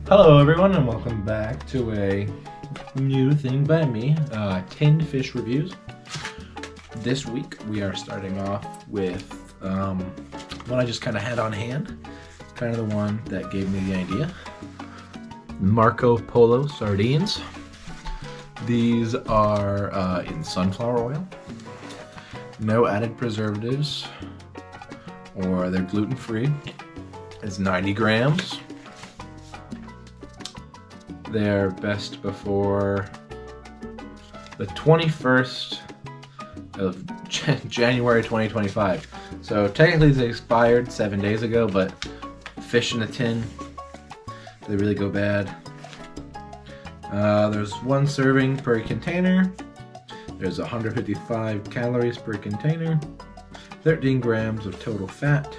Hello everyone and welcome back to a new thing by me, tinned fish reviews. This week we are starting off with one I just kind of had on hand, kind of the one that gave me the idea. MarCo Polo sardines. These are in sunflower oil, no added preservatives, or they're gluten-free. It's 90 grams. They're best before the 21st of January 2025. So technically they expired 7 days ago, but fish in a tin, they really go bad. There's one serving per container. There's 155 calories per container, 13 grams of total fat,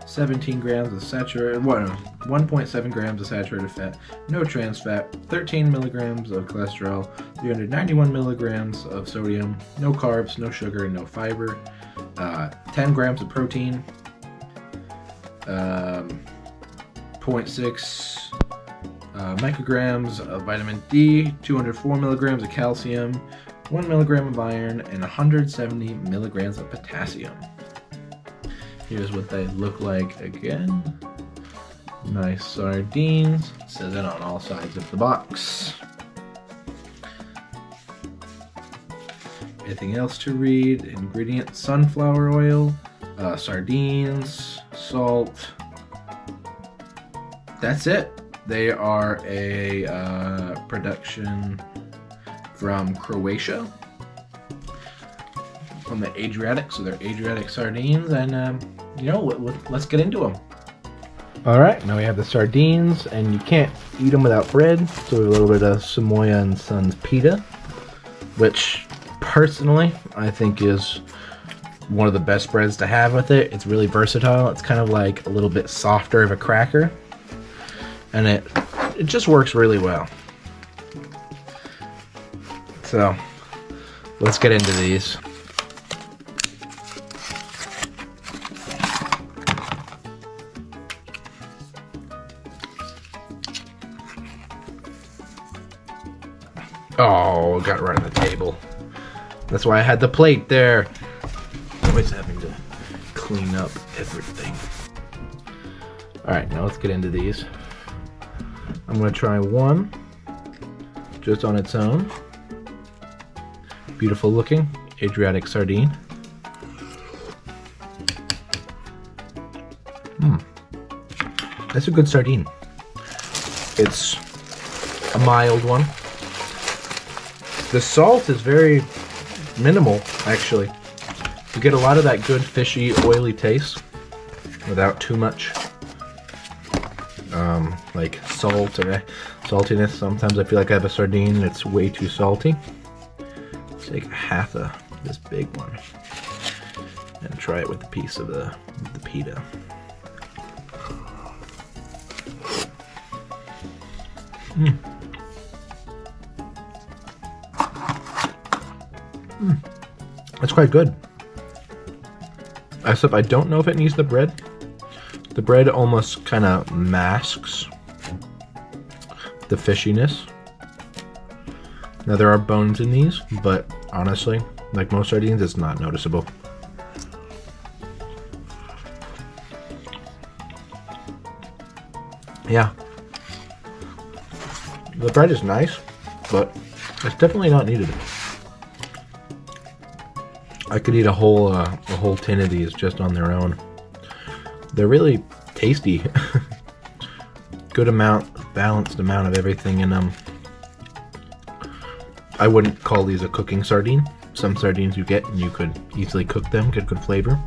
17 grams of saturated, 1.7 grams of saturated fat, no trans fat, 13 milligrams of cholesterol, 391 milligrams of sodium, no carbs, no sugar, no fiber, 10 grams of protein, 0.6 micrograms of vitamin D, 204 milligrams of calcium, 1 milligram of iron, and 170 milligrams of potassium. Here's what they look like again. Nice sardines. It says it on all sides of the box. Anything else to read? Ingredients: sunflower oil, sardines, salt. That's it. They are a production from Croatia, from the Adriatic, so they're Adriatic sardines, and you know, let's get into them. All right, now we have the sardines, and you can't eat them without bread, so we have a little bit of Samoya and Sons pita, which personally I think is one of the best breads to have with it. It's really versatile. It's kind of like a little bit softer of a cracker, and it just works really well. So let's get into these. Oh, got right on the table. That's why I had the plate there. Always having to clean up everything. Alright, now let's get into these. I'm going to try one just on its own. Beautiful looking Adriatic sardine. That's a good sardine. It's a mild one. The salt is very minimal, actually. You get a lot of that good fishy, oily taste without too much like salt or saltiness. Sometimes I feel like I have a sardine that's way too salty. Let's take half of this big one and try it with a piece of the pita. That's quite good. Except I don't know if it needs the bread. The bread almost kind of masks the fishiness. Now there are bones in these, but honestly, like most sardines, it's not noticeable. Yeah. The bread is nice, but it's definitely not needed. I could eat a whole tin of these just on their own. They're really tasty. Good amount, balanced amount of everything in them. I wouldn't call these a cooking sardine. Some sardines you get and you could easily cook them, get good flavor.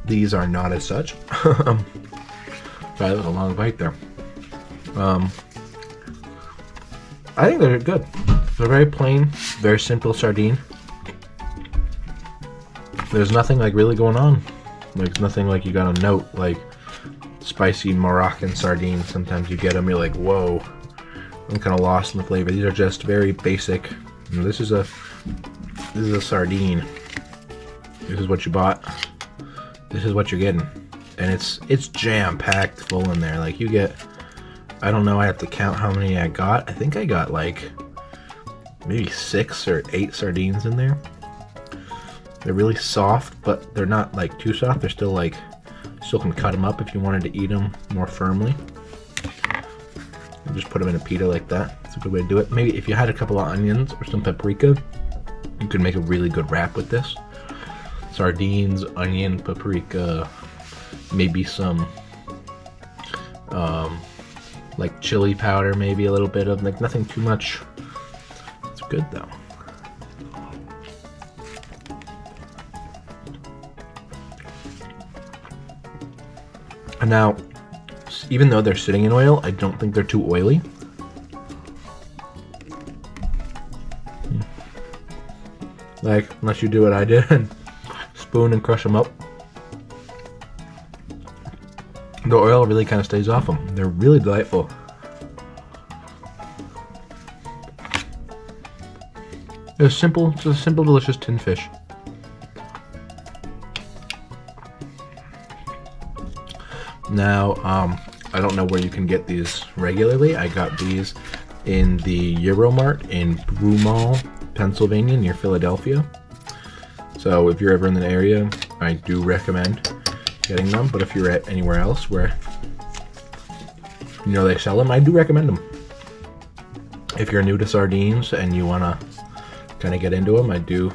These are not as such. Sorry, that was a long bite there. I think they're good. They're very plain, very simple sardine. There's nothing like really going on. Like nothing like you gotta note, like spicy Moroccan sardines. Sometimes you get them, you're like, whoa, I'm kind of lost in the flavor. These are just very basic, And this is a sardine. This is what you bought. This is what you're getting, and it's jam-packed full in there. Like you get, I don't know, I have to count how many I got. I think I got like maybe 6 or 8 sardines in there. They're really soft, but they're not like too soft. They're still like, still can cut them up if you wanted to eat them more firmly. And just put them in a pita like that. That's a good way to do it. Maybe if you had a couple of onions or some paprika, you could make a really good wrap with this. Sardines, onion, paprika, maybe some like chili powder, maybe a little bit of, like nothing too much. It's good though. And now, even though they're sitting in oil, I don't think they're too oily. Like, unless you do what I did and spoon and crush them up. The oil really kind of stays off them. They're really delightful. It's simple, just a simple, delicious tin fish. Now, I don't know where you can get these regularly. I got these in the Euromart in Broomall, Pennsylvania, near Philadelphia. So if you're ever in the area, I do recommend getting them. But if you're at anywhere else where you know they sell them, I do recommend them. If you're new to sardines and you want to kind of get into them, I do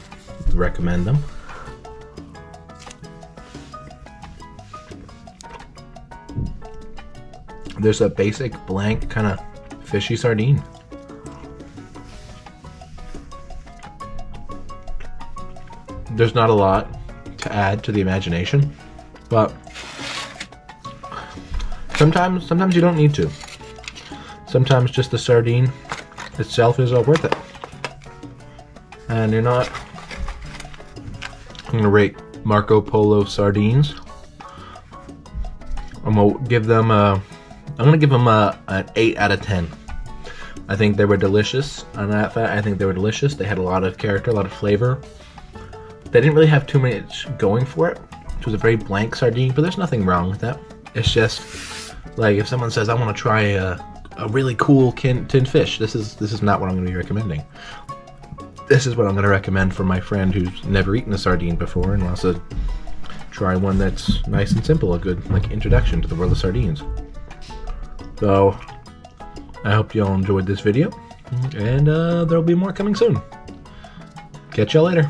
recommend them. There's a basic blank kind of fishy sardine. There's not a lot to add to the imagination, but sometimes you don't need to. Sometimes just the sardine itself is worth it. And you're not. I'm gonna rate MarCo Polo sardines. I'm gonna give them an 8 out of 10. I think they were delicious on that fat. I think they were delicious. They had a lot of character, a lot of flavor. They didn't really have too much going for it. It was a very blank sardine, but there's nothing wrong with that. It's just like if someone says, I want to try a really cool tin fish, this is not what I'm going to be recommending. This is what I'm going to recommend for my friend who's never eaten a sardine before and wants to try one that's nice and simple, a good like introduction to the world of sardines. So I hope you all enjoyed this video, and there'll be more coming soon. Catch y'all later.